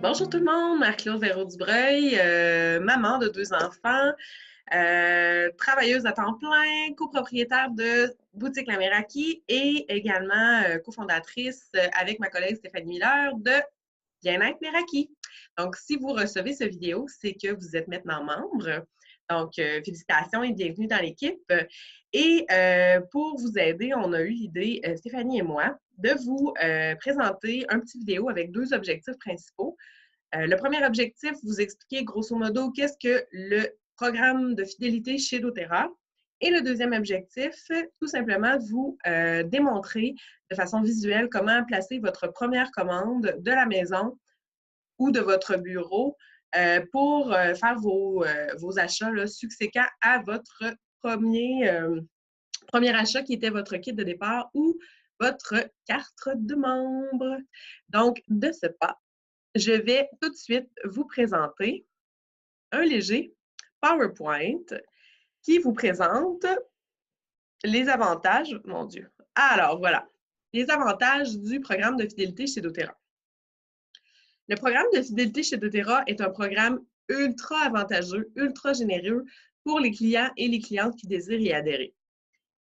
Bonjour tout le monde, Marie-Claude Véraud-Dubreuil, maman de 2 enfants, travailleuse à temps plein, copropriétaire de Boutique La Meraki et également cofondatrice avec ma collègue Stéphanie Miller de Bien-être Meraki. Donc, si vous recevez cette vidéo, c'est que vous êtes maintenant membre. Donc, félicitations et bienvenue dans l'équipe. Et pour vous aider, on a eu l'idée, Stéphanie et moi, de vous présenter un petit vidéo avec 2 objectifs principaux. Le premier objectif, vous expliquer grosso modo qu'est-ce que le programme de fidélité chez doTERRA. Et le deuxième objectif, tout simplement vous démontrer de façon visuelle comment placer votre première commande de la maison ou de votre bureau pour faire vos achats là, subséquents à votre premier achat qui était votre kit de départ ou votre carte de membre. Donc, de ce pas, je vais tout de suite vous présenter un léger PowerPoint qui vous présente les avantages, mon Dieu. Alors, voilà, les avantages du programme de fidélité chez doTERRA. Le programme de fidélité chez doTERRA est un programme ultra avantageux, ultra généreux pour les clients et les clientes qui désirent y adhérer.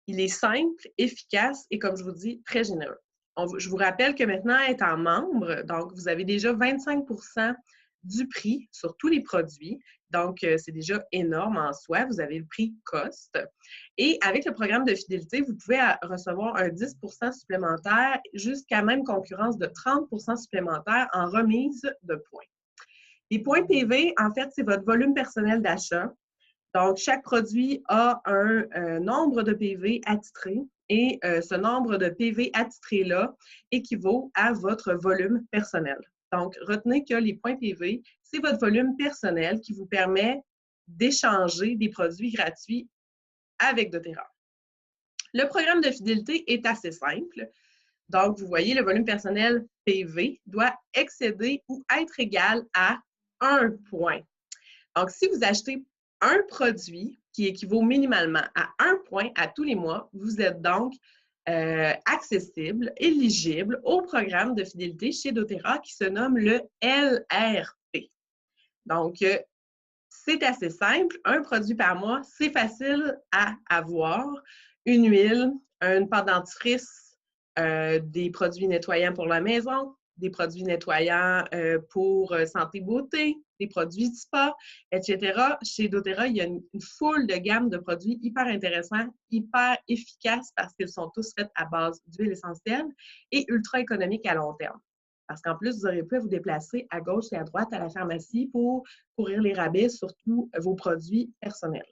Il est simple, efficace et, comme je vous dis, très généreux. Je vous rappelle que maintenant, étant membre, donc vous avez déjà 25% du prix sur tous les produits. Donc, c'est déjà énorme en soi. Vous avez le prix cost. Et avec le programme de fidélité, vous pouvez recevoir un 10% supplémentaire jusqu'à même concurrence de 30% supplémentaire en remise de points. Les points PV, en fait, c'est votre volume personnel d'achat. Donc, chaque produit a un nombre de PV attitrés et ce nombre de PV attitrés-là équivaut à votre volume personnel. Donc, retenez que les points PV, c'est votre volume personnel qui vous permet d'échanger des produits gratuits avec doTERRA. Le programme de fidélité est assez simple. Donc, vous voyez, le volume personnel PV doit excéder ou être égal à 1 point. Donc, si vous achetez un produit qui équivaut minimalement à 1 point à tous les mois, vous êtes donc accessible, éligible au programme de fidélité chez doTERRA qui se nomme le LRP. Donc, c'est assez simple. Un produit par mois, c'est facile à avoir. Une huile, une pâte dentifrice, des produits nettoyants pour la maison, des produits nettoyants pour santé beauté, des produits de spa, etc. Chez doTERRA, il y a une foule de gamme de produits hyper intéressants, hyper efficaces parce qu'ils sont tous faits à base d'huile essentielle et ultra économiques à long terme. Parce qu'en plus, vous aurez pu vous déplacer à gauche et à droite à la pharmacie pour courir les rabais sur tous vos produits personnels.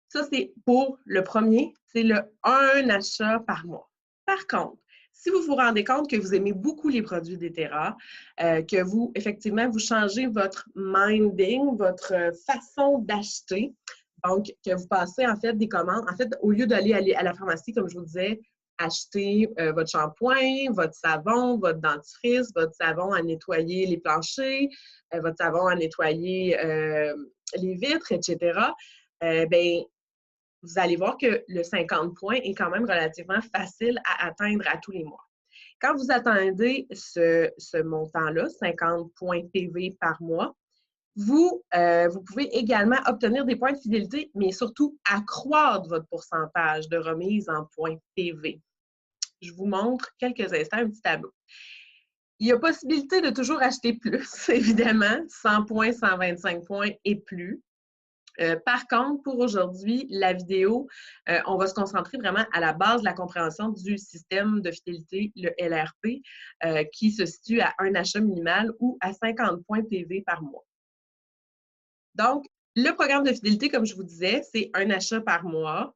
Ça, c'est pour le premier, c'est le 1 achat par mois. Par contre, si vous vous rendez compte que vous aimez beaucoup les produits doTERRA, que vous, effectivement, vous changez votre minding, votre façon d'acheter, donc que vous passez, en fait, des commandes, en fait, au lieu d'aller à la pharmacie, comme je vous disais, acheter votre shampoing, votre savon, votre dentifrice, votre savon à nettoyer les planchers, votre savon à nettoyer les vitres, etc., bien, vous allez voir que le 50 points est quand même relativement facile à atteindre à tous les mois. Quand vous attendez ce montant-là, 50 points PV par mois, vous pouvez également obtenir des points de fidélité, mais surtout accroître votre pourcentage de remise en points PV. Je vous montre quelques instants un petit tableau. Il y a possibilité de toujours acheter plus, évidemment, 100 points, 125 points et plus. Par contre, pour aujourd'hui, la vidéo, on va se concentrer vraiment à la base de la compréhension du système de fidélité, le LRP, qui se situe à un achat minimal ou à 50 points PV par mois. Donc, le programme de fidélité, comme je vous disais, c'est un achat par mois.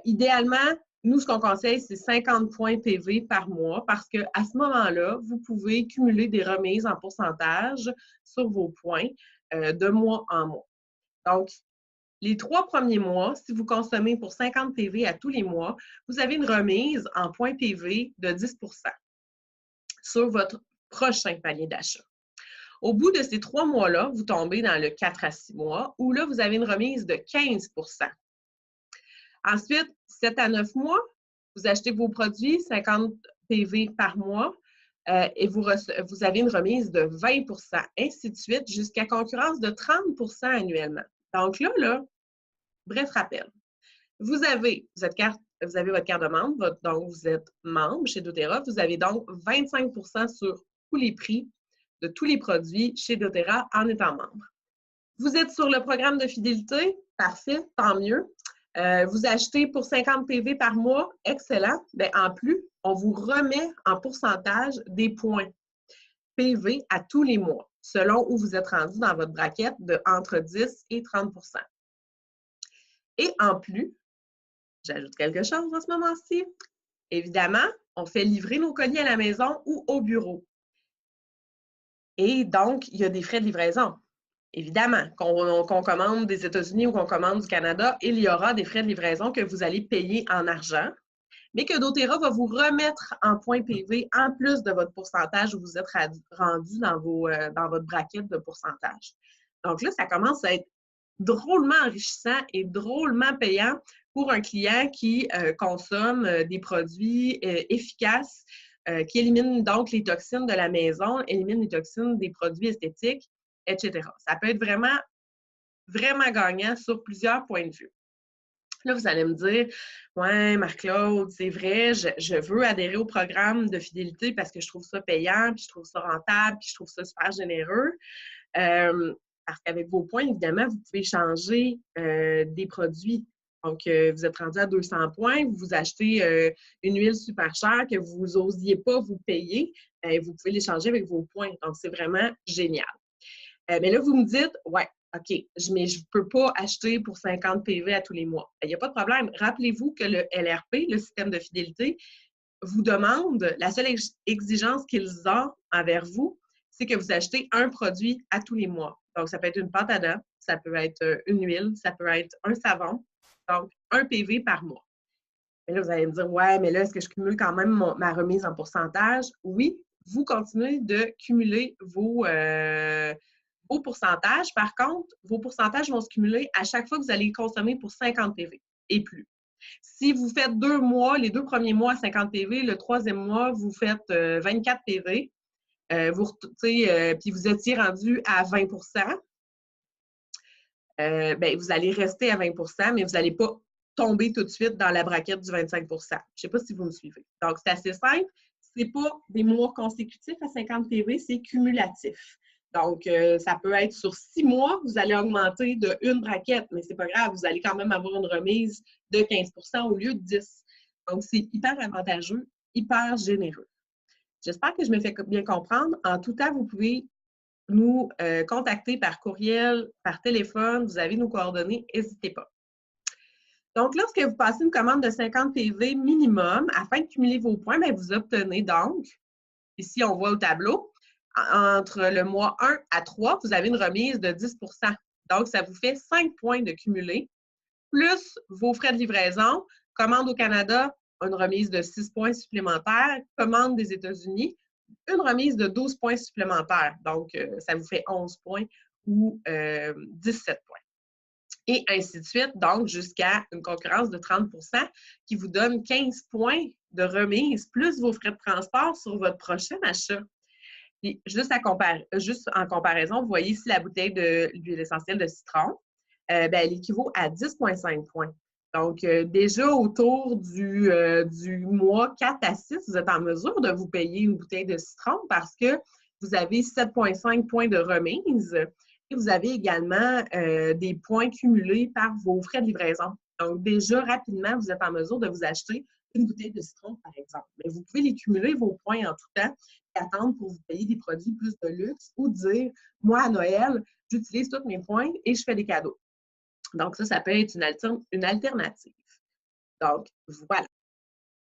Idéalement, nous, ce qu'on conseille, c'est 50 points PV par mois parce qu'à ce moment-là, vous pouvez cumuler des remises en pourcentage sur vos points de mois en mois. Donc, les 3 premiers mois, si vous consommez pour 50 PV à tous les mois, vous avez une remise en points PV de 10 sur votre prochain panier d'achat. Au bout de ces 3 mois-là, vous tombez dans le 4 à 6 mois, où là, vous avez une remise de 15 Ensuite, 7 à 9 mois, vous achetez vos produits, 50 PV par mois. et vous avez une remise de 20 ainsi de suite, jusqu'à concurrence de 30 annuellement. Donc là, bref rappel. Vous avez votre carte de membre, donc vous êtes membre chez doTERRA. Vous avez donc 25 sur tous les prix de tous les produits chez doTERRA en étant membre. Vous êtes sur le programme de fidélité, parfait, tant mieux. Vous achetez pour 50 PV par mois, excellent. Bien, en plus, on vous remet en pourcentage des points PV à tous les mois, selon où vous êtes rendu dans votre braquette de entre 10 et 30 Et en plus, j'ajoute quelque chose en ce moment-ci. Évidemment, on fait livrer nos colis à la maison ou au bureau. Et donc, il y a des frais de livraison. Évidemment, qu'on commande des États-Unis ou qu'on commande du Canada, il y aura des frais de livraison que vous allez payer en argent, mais que doTERRA va vous remettre en points PV en plus de votre pourcentage où vous êtes rendu dans votre braquette de pourcentage. Donc là, ça commence à être drôlement enrichissant et drôlement payant pour un client qui consomme des produits efficaces, qui éliminent donc les toxines de la maison, éliminent les toxines des produits esthétiques, etc. Ça peut être vraiment, vraiment gagnant sur plusieurs points de vue. Là, vous allez me dire, « Ouais, Marc-Claude, c'est vrai, je veux adhérer au programme de fidélité parce que je trouve ça payant, puis je trouve ça rentable, puis je trouve ça super généreux. Parce qu'avec vos points, évidemment, vous pouvez changer des produits. Donc, vous êtes rendu à 200 points, vous achetez une huile super chère que vous n'osiez pas vous payer, vous pouvez l'échanger avec vos points. Donc, c'est vraiment génial. Mais là, vous me dites, ouais, OK, mais je ne peux pas acheter pour 50 PV à tous les mois. Il n'y a pas de problème. Rappelez-vous que le LRP, le système de fidélité, vous demande, la seule exigence qu'ils ont envers vous, c'est que vous achetez un produit à tous les mois. Donc, ça peut être une pâte à dents, ça peut être une huile, ça peut être un savon. Donc, un PV par mois. Et là, vous allez me dire, ouais, mais là, est-ce que je cumule quand même ma remise en pourcentage? Oui, vous continuez de cumuler vos pourcentages. Par contre, vos pourcentages vont se cumuler à chaque fois que vous allez consommer pour 50 PV et plus. Si vous faites 2 mois, les 2 premiers mois à 50 PV, le 3e mois, vous faites 24 PV, puis vous étiez rendu à 20 bien, vous allez rester à 20 mais vous n'allez pas tomber tout de suite dans la braquette du 25 Je ne sais pas si vous me suivez. Donc, c'est assez simple. Ce n'est pas des mois consécutifs à 50 PV, c'est cumulatif. Donc, ça peut être sur 6 mois, vous allez augmenter de une braquette, mais ce n'est pas grave, vous allez quand même avoir une remise de 15 au lieu de 10. Donc, c'est hyper avantageux, hyper généreux. J'espère que je me fais bien comprendre. En tout temps, vous pouvez nous contacter par courriel, par téléphone. Vous avez nos coordonnées, n'hésitez pas. Donc, lorsque vous passez une commande de 50 PV minimum, afin de cumuler vos points, bien, vous obtenez donc, ici on voit au tableau, entre le mois 1 à 3, vous avez une remise de 10 Donc, ça vous fait 5 points de cumulé, plus vos frais de livraison, commande au Canada, une remise de 6 points supplémentaires, commande des États-Unis, une remise de 12 points supplémentaires. Donc, ça vous fait 11 points ou 17 points. Et ainsi de suite, donc jusqu'à une concurrence de 30 qui vous donne 15 points de remise plus vos frais de transport sur votre prochain achat. Puis, juste en comparaison, vous voyez ici la bouteille de l'huile essentielle de citron, elle équivaut à 10,5 points. Donc, déjà autour du mois 4 à 6, vous êtes en mesure de vous payer une bouteille de citron parce que vous avez 7,5 points de remise et vous avez également des points cumulés par vos frais de livraison. Donc, déjà, rapidement, vous êtes en mesure de vous acheter une bouteille de citron, par exemple. Mais vous pouvez les cumuler, vos points, en tout temps, et attendre pour vous payer des produits plus de luxe ou dire, moi, à Noël, j'utilise tous mes points et je fais des cadeaux. Donc, ça peut être une alternative. Donc, voilà.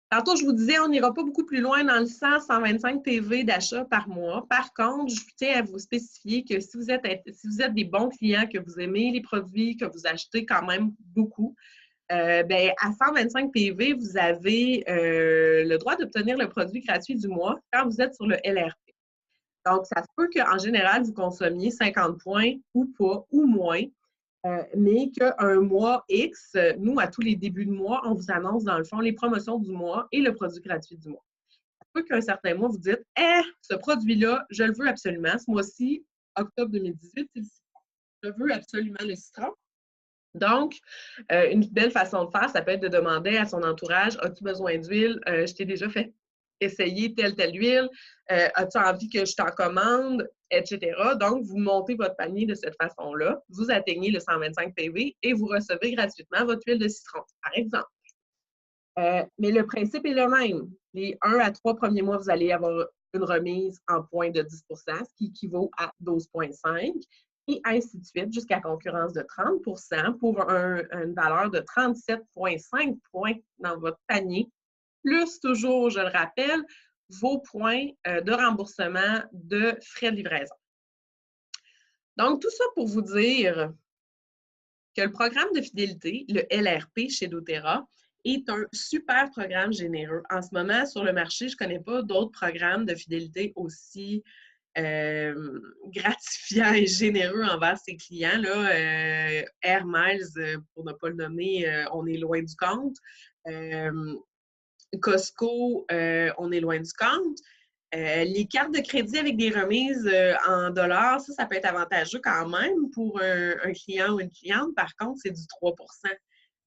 Tantôt, je vous disais, on n'ira pas beaucoup plus loin dans le 100-125 PV d'achat par mois. Par contre, je tiens à vous spécifier que si vous êtes des bons clients, que vous aimez les produits, que vous achetez quand même beaucoup, bien, à 125 PV, vous avez le droit d'obtenir le produit gratuit du mois quand vous êtes sur le LRP. Donc, ça se peut qu'en général, vous consommiez 50 points ou pas, ou moins. Mais qu'un mois X, nous, à tous les débuts de mois, on vous annonce, dans le fond, les promotions du mois et le produit gratuit du mois. Ça peut qu'un certain mois, vous dites « Eh, ce produit-là, je le veux absolument. Ce mois-ci, octobre 2018, c'est le citron. Je veux absolument le citron. » Donc, une belle façon de faire, ça peut être de demander à son entourage « As-tu besoin d'huile? Je t'ai déjà fait essayer telle huile. As-tu envie que je t'en commande? » etc. Donc, vous montez votre panier de cette façon-là. Vous atteignez le 125 PV et vous recevez gratuitement votre huile de citron, par exemple. Mais le principe est le même. Les 1 à 3 premiers mois, vous allez avoir une remise en points de 10 ce qui équivaut à 12,5 et ainsi de suite jusqu'à concurrence de 30 pour une valeur de 37,5 points dans votre panier, plus toujours, je le rappelle, vos points de remboursement de frais de livraison. Donc, tout ça pour vous dire que le programme de fidélité, le LRP chez doTERRA, est un super programme généreux. En ce moment, sur le marché, je ne connais pas d'autres programmes de fidélité aussi gratifiants et généreux envers ses clients. Là, Air Miles, pour ne pas le nommer, on est loin du compte. Costco, on est loin du compte. Les cartes de crédit avec des remises en dollars, ça peut être avantageux quand même pour un client ou une cliente. Par contre, c'est du 3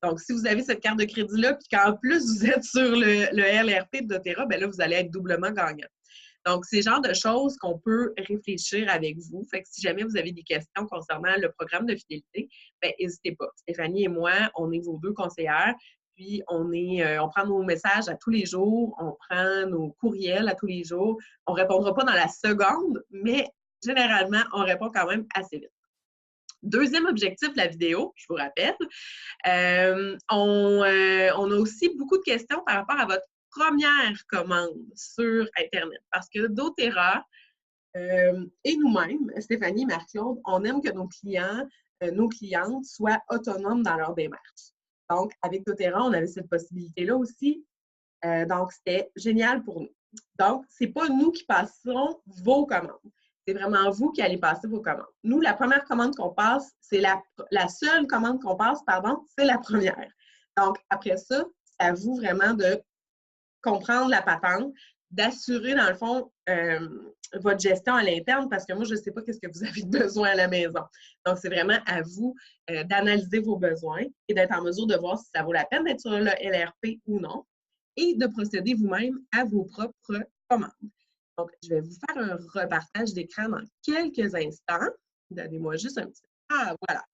Donc, si vous avez cette carte de crédit-là, puis qu'en plus, vous êtes sur le LRP de doTERRA, bien là, vous allez être doublement gagnant. Donc, c'est le genre de choses qu'on peut réfléchir avec vous. Fait que si jamais vous avez des questions concernant le programme de fidélité, bien, n'hésitez pas. Stéphanie et moi, on est vos deux conseillères. Puis, on prend nos messages à tous les jours, on prend nos courriels à tous les jours. On ne répondra pas dans la seconde, mais généralement, on répond quand même assez vite. Deuxième objectif de la vidéo, je vous rappelle, on a aussi beaucoup de questions par rapport à votre première commande sur Internet. Parce que doTERRA et nous-mêmes, Stéphanie et Marc-Claude, on aime que nos clients, nos clientes soient autonomes dans leur démarche. Donc, avec doTERRA, on avait cette possibilité-là aussi. Donc, c'était génial pour nous. Donc, ce n'est pas nous qui passerons vos commandes. C'est vraiment vous qui allez passer vos commandes. Nous, la première commande qu'on passe, c'est la seule commande qu'on passe, pardon, c'est la première. Donc, après ça, c'est à vous vraiment de comprendre la patente, d'assurer, dans le fond, votre gestion à l'interne, parce que moi, je ne sais pas qu'est-ce que vous avez besoin à la maison. Donc, c'est vraiment à vous d'analyser vos besoins et d'être en mesure de voir si ça vaut la peine d'être sur le LRP ou non et de procéder vous-même à vos propres commandes. Donc, je vais vous faire un repartage d'écran dans quelques instants. Donnez-moi juste un petit... Ah, voilà.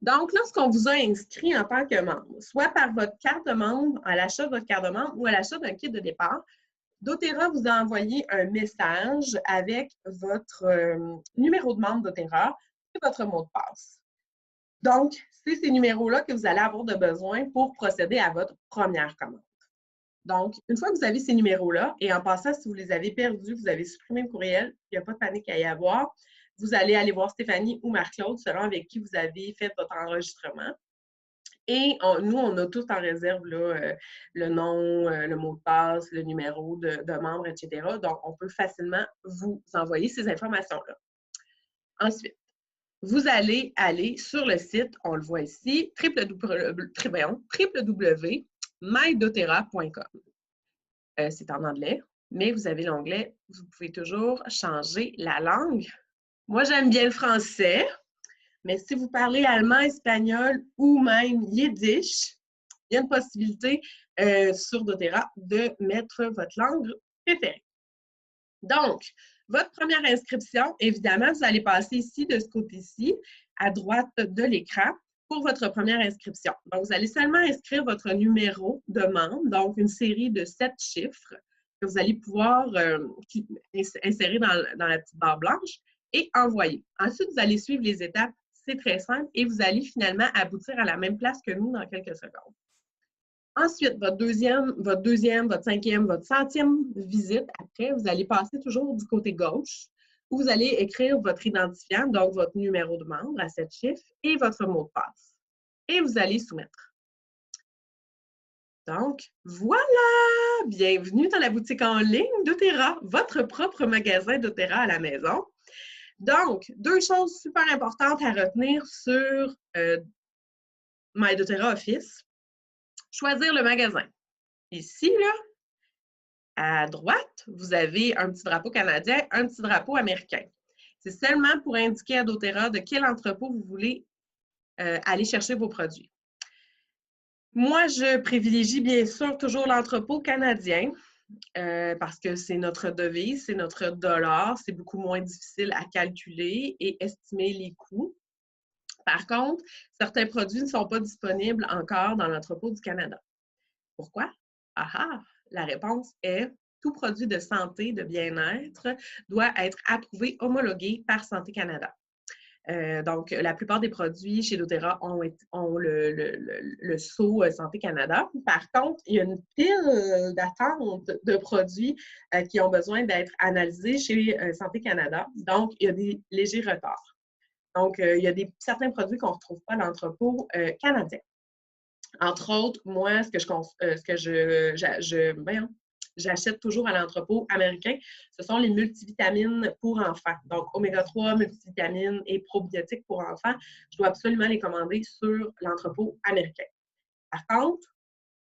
Donc, lorsqu'on vous a inscrit en tant que membre, soit par votre carte de membre, à l'achat de votre carte de membre ou à l'achat d'un kit de départ, doTERRA vous a envoyé un message avec votre numéro de membre doTERRA et votre mot de passe. Donc, c'est ces numéros-là que vous allez avoir de besoin pour procéder à votre première commande. Donc, une fois que vous avez ces numéros-là, et en passant, si vous les avez perdus, vous avez supprimé le courriel, il n'y a pas de panique à y avoir, vous allez aller voir Stéphanie ou Marc-Claude, selon avec qui vous avez fait votre enregistrement. Et nous, on a tout en réserve, là, le nom, le mot de passe, le numéro de membre, etc. Donc, on peut facilement vous envoyer ces informations-là. Ensuite, vous allez aller sur le site, on le voit ici, www.mydoterra.com. C'est en anglais, mais vous avez l'onglet, vous pouvez toujours changer la langue. Moi, j'aime bien le français, mais si vous parlez allemand, espagnol ou même yiddish, il y a une possibilité sur doTERRA de mettre votre langue préférée. Donc, votre première inscription, évidemment, vous allez passer ici, de ce côté-ci, à droite de l'écran, pour votre première inscription. Donc, vous allez seulement inscrire votre numéro de membre, donc une série de 7 chiffres que vous allez pouvoir insérer dans la petite barre blanche et envoyer. Ensuite, vous allez suivre les étapes. C'est très simple et vous allez finalement aboutir à la même place que nous dans quelques secondes. Ensuite, votre deuxième, votre cinquième, votre centième visite, après, vous allez passer toujours du côté gauche où vous allez écrire votre identifiant, donc votre numéro de membre à 7 chiffres et votre mot de passe. Et vous allez soumettre. Donc, voilà! Bienvenue dans la boutique en ligne doTERRA, votre propre magasin doTERRA à la maison. Donc, 2 choses super importantes à retenir sur My doTERRA Office. Choisir le magasin. Ici, là, À droite, vous avez un petit drapeau canadien, un petit drapeau américain. C'est seulement pour indiquer à doTERRA de quel entrepôt vous voulez aller chercher vos produits. Moi, je privilégie bien sûr toujours l'entrepôt canadien parce que c'est notre devise, c'est notre dollar, c'est beaucoup moins difficile à calculer et estimer les coûts. Par contre, certains produits ne sont pas disponibles encore dans l'entrepôt du Canada. Pourquoi? Ah ah! La réponse est tout produit de santé, de bien-être doit être approuvé, homologué par Santé Canada. Donc, la plupart des produits chez doTERRA ont le sceau Santé Canada. Par contre, il y a une pile d'attente de produits qui ont besoin d'être analysés chez Santé Canada. Donc, il y a des légers retards. Donc, il y a certains produits qu'on ne retrouve pas à l'entrepôt canadien. Entre autres, moi, j'achète toujours à l'entrepôt américain, ce sont les multivitamines pour enfants. Donc, oméga-3, multivitamines et probiotiques pour enfants, je dois absolument les commander sur l'entrepôt américain. Par contre,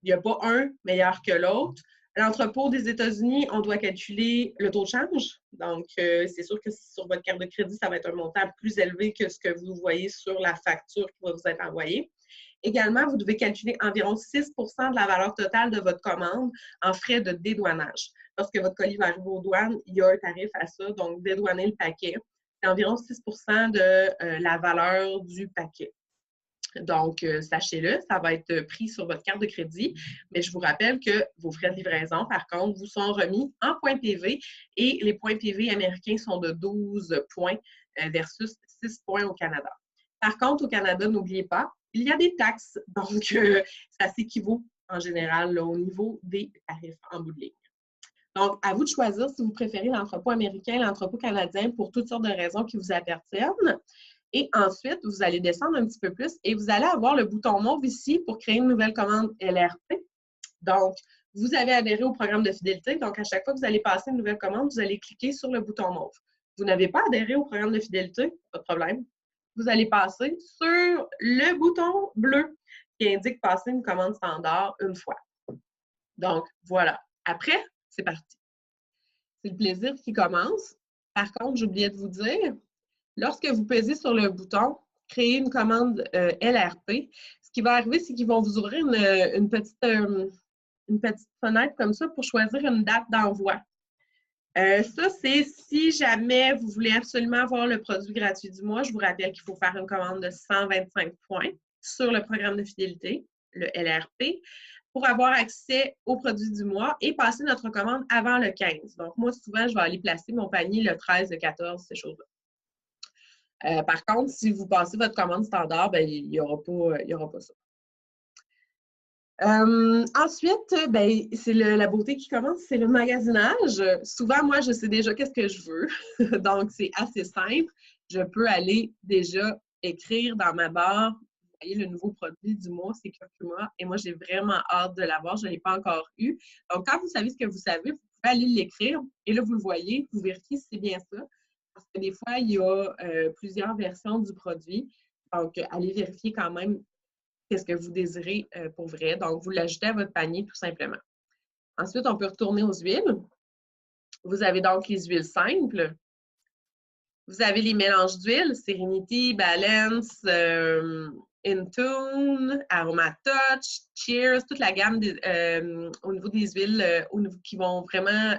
il n'y a pas un meilleur que l'autre. À l'entrepôt des États-Unis, on doit calculer le taux de change. Donc, c'est sûr que sur votre carte de crédit, ça va être un montant plus élevé que ce que vous voyez sur la facture qui va vous être envoyée. Également, vous devez calculer environ 6 de la valeur totale de votre commande en frais de dédouanage. Lorsque votre colis va arriver aux douanes, il y a un tarif à ça, donc dédouaner le paquet. C'est environ 6 de la valeur du paquet. Donc, sachez-le, ça va être pris sur votre carte de crédit, mais je vous rappelle que vos frais de livraison, par contre, vous sont remis en points PV et les points PV américains sont de 12 points versus 6 points au Canada. Par contre, au Canada, n'oubliez pas, il y a des taxes, donc ça s'équivaut en général là, au niveau des tarifs en bout de ligne. Donc, à vous de choisir si vous préférez l'entrepôt américain, l'entrepôt canadien pour toutes sortes de raisons qui vous appartiennent. Et ensuite, vous allez descendre un petit peu plus et vous allez avoir le bouton mauve ici pour créer une nouvelle commande LRP. Donc, vous avez adhéré au programme de fidélité. Donc, à chaque fois que vous allez passer une nouvelle commande, vous allez cliquer sur le bouton mauve. Vous n'avez pas adhéré au programme de fidélité, pas de problème. Vous allez passer sur le bouton bleu qui indique passer une commande standard une fois. Donc, voilà. Après, c'est parti. C'est le plaisir qui commence. Par contre, j'oubliais de vous dire, lorsque vous pesez sur le bouton « Créer une commande LRP », ce qui va arriver, c'est qu'ils vont vous ouvrir une petite fenêtre comme ça pour choisir une date d'envoi. Ça, c'est si jamais vous voulez absolument avoir le produit gratuit du mois. Je vous rappelle qu'il faut faire une commande de 125 points sur le programme de fidélité, le LRP, pour avoir accès au produit du mois et passer notre commande avant le 15. Donc, moi, souvent, je vais aller placer mon panier le 13, le 14, ces choses-là. Par contre, si vous passez votre commande standard, ben, il n'y aura pas ça. Ensuite, ben, c'est la beauté qui commence, c'est le magasinage. Souvent, moi, je sais déjà qu'est-ce que je veux. Donc, c'est assez simple. Je peux aller déjà écrire dans ma barre, vous voyez, le nouveau produit du mois, c'est curcuma. Et moi, j'ai vraiment hâte de l'avoir. Je ne l'ai pas encore eu. Donc, quand vous savez ce que vous savez, vous pouvez aller l'écrire. Et là, vous le voyez, vous vérifiez si c'est bien ça. Parce que des fois, il y a plusieurs versions du produit. Donc, allez vérifier quand même qu'est-ce que vous désirez pour vrai. Donc, vous l'ajoutez à votre panier tout simplement. Ensuite, on peut retourner aux huiles. Vous avez donc les huiles simples. Vous avez les mélanges d'huiles, Serenity, Balance, Intune, Aromatouch, Cheers, toute la gamme au niveau des huiles qui vont vraiment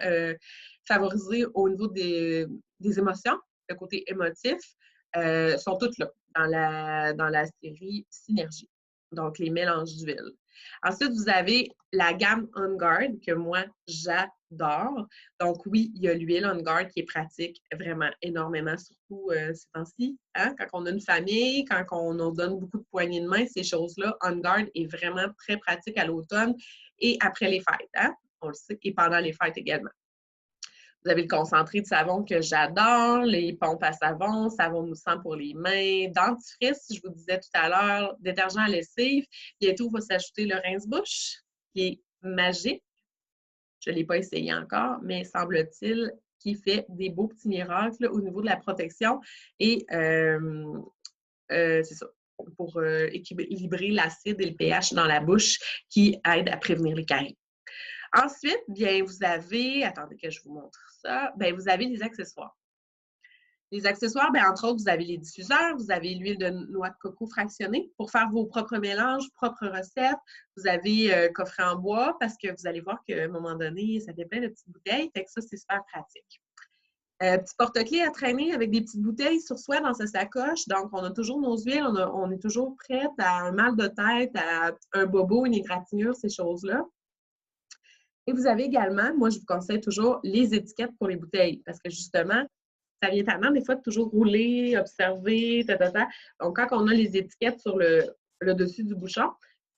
favoriser au niveau des émotions, le côté émotif, sont toutes là dans la série Synergie. Donc, les mélanges d'huile. Ensuite, vous avez la gamme On Guard que moi, j'adore. Donc, oui, il y a l'huile On Guard qui est pratique vraiment énormément, surtout ces temps-ci. Hein? Quand on a une famille, quand on nous donne beaucoup de poignées de main, ces choses-là, On Guard est vraiment très pratique à l'automne et après les fêtes. Hein? On le sait, et pendant les fêtes également. Vous avez le concentré de savon que j'adore, les pompes à savon, savon moussant pour les mains, dentifrice, je vous disais tout à l'heure, détergent à lessive. Bientôt, va s'ajouter le rince-bouche, qui est magique. Je ne l'ai pas essayé encore, mais semble-t-il qu'il fait des beaux petits miracles au niveau de la protection. Et c'est ça, pour équilibrer l'acide et le pH dans la bouche qui aide à prévenir les caries. Ensuite, bien, vous avez, attendez que je vous montre ça, bien, vous avez les accessoires. Les accessoires, bien, entre autres, vous avez les diffuseurs, vous avez l'huile de noix de coco fractionnée pour faire vos propres mélanges, propres recettes. Vous avez coffret en bois parce que vous allez voir qu'à un moment donné, ça fait plein de petites bouteilles. Fait que ça, c'est super pratique. Petit porte-clés à traîner avec des petites bouteilles sur soi dans sa sacoche. Donc, on a toujours nos huiles, on est toujours prête à un mal de tête, à un bobo, une égratignure, ces choses-là. Et vous avez également, moi, je vous conseille toujours les étiquettes pour les bouteilles parce que justement, ça vient tellement des fois de toujours rouler, observer, Donc, quand on a les étiquettes sur le dessus du bouchon,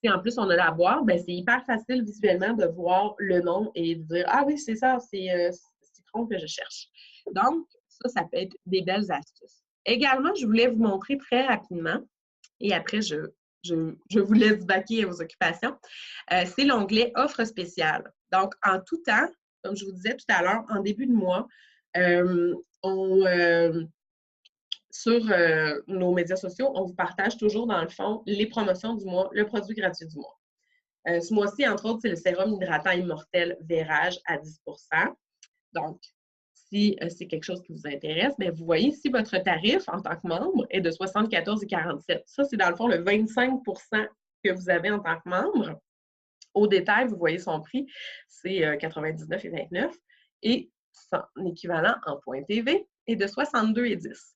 et en plus on a la boire, bien, c'est hyper facile visuellement de voir le nom et de dire « Ah oui, c'est ça, c'est citron que je cherche. » Donc, ça peut être des belles astuces. Également, je voulais vous montrer très rapidement, et après, je vous laisse vaquer à vos occupations, c'est l'onglet « Offres spéciales ». Donc, en tout temps, comme je vous disais tout à l'heure, en début de mois, sur nos médias sociaux, on vous partage toujours, dans le fond, les promotions du mois, le produit gratuit du mois. Ce mois-ci, entre autres, c'est le sérum hydratant immortel Vérage à 10 %. Donc, si c'est quelque chose qui vous intéresse, bien, vous voyez ici votre tarif en tant que membre est de 74,47 $. Ça, c'est dans le fond le 25 % que vous avez en tant que membre. Au détail, vous voyez son prix, c'est 99,29 $. Et son équivalent en points TV est de 62,10 $.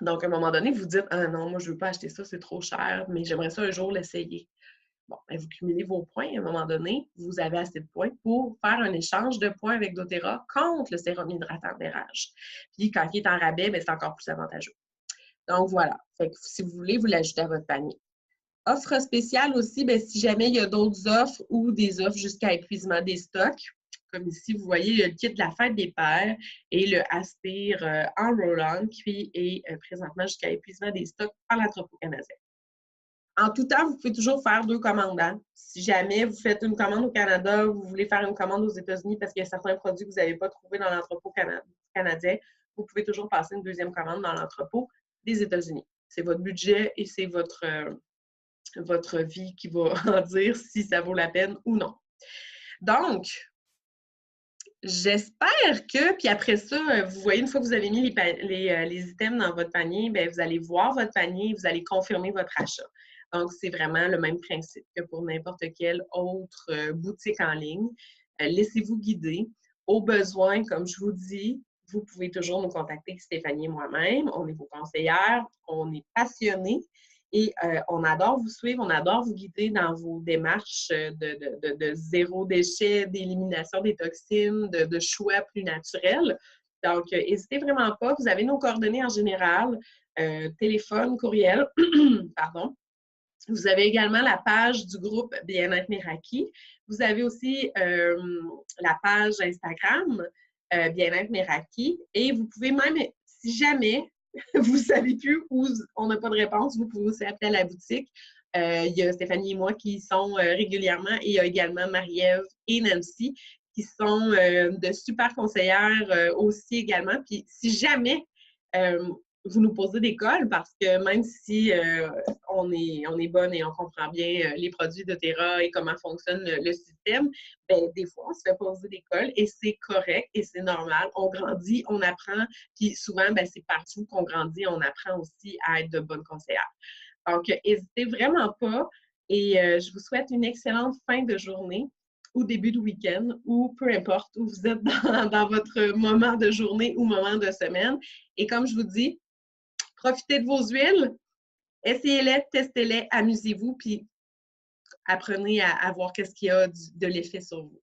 Donc, à un moment donné, vous dites « Ah non, moi, je ne veux pas acheter ça, c'est trop cher, mais j'aimerais ça un jour l'essayer. » Bon, bien, vous cumulez vos points. À un moment donné, vous avez assez de points pour faire un échange de points avec doTERRA contre le sérum hydratant Vérage. Puis, quand il est en rabais, bien, c'est encore plus avantageux. Donc, voilà. Fait que, si vous voulez, vous l'ajoutez à votre panier. Offre spéciale aussi, bien, si jamais il y a d'autres offres ou des offres jusqu'à épuisement des stocks. Comme ici, vous voyez le kit de la fête des pères et le Aspire en roll-on qui est présentement jusqu'à épuisement des stocks par l'entrepôt canadien. En tout temps, vous pouvez toujours faire 2 commandes. Hein? Si jamais vous faites une commande au Canada, vous voulez faire une commande aux États-Unis parce qu'il y a certains produits que vous n'avez pas trouvés dans l'entrepôt canadien, vous pouvez toujours passer une deuxième commande dans l'entrepôt des États-Unis. C'est votre budget et c'est votre vie qui va en dire si ça vaut la peine ou non. Donc, j'espère que, puis après ça, vous voyez, une fois que vous avez mis les items dans votre panier, bien, vous allez voir votre panier et vous allez confirmer votre achat. Donc, c'est vraiment le même principe que pour n'importe quelle autre boutique en ligne. Laissez-vous guider. Au besoin, comme je vous dis, vous pouvez toujours nous contacter, Stéphanie et moi-même. On est vos conseillères, on est passionnés. Et on adore vous suivre, on adore vous guider dans vos démarches de zéro déchet, d'élimination des toxines, de choix plus naturels. Donc, n'hésitez vraiment pas. Vous avez nos coordonnées en général, téléphone, courriel, pardon. Vous avez également la page du groupe Bien-être Meraki. Vous avez aussi la page Instagram Bien-être Meraki. Et vous pouvez même, si jamais vous ne savez plus où on n'a pas de réponse, vous pouvez aussi appeler à la boutique. Il y a Stéphanie et moi qui sont régulièrement et il y a également Marie-Ève et Nancy qui sont de super conseillères aussi également. Puis si jamais vous nous posez des cols, parce que même si on est bonne et on comprend bien les produits doTERRA et comment fonctionne le système, bien, des fois, on se fait poser des cols et c'est correct et c'est normal. On grandit, on apprend, puis souvent, bien, c'est par vous qu'on grandit, on apprend aussi à être de bonnes conseillères. Donc, n'hésitez vraiment pas et je vous souhaite une excellente fin de journée ou début de week-end ou peu importe où vous êtes dans votre moment de journée ou moment de semaine. Et comme je vous dis, profitez de vos huiles, essayez-les, testez-les, amusez-vous, puis apprenez à voir qu'est-ce qu'il y a de l'effet sur vous.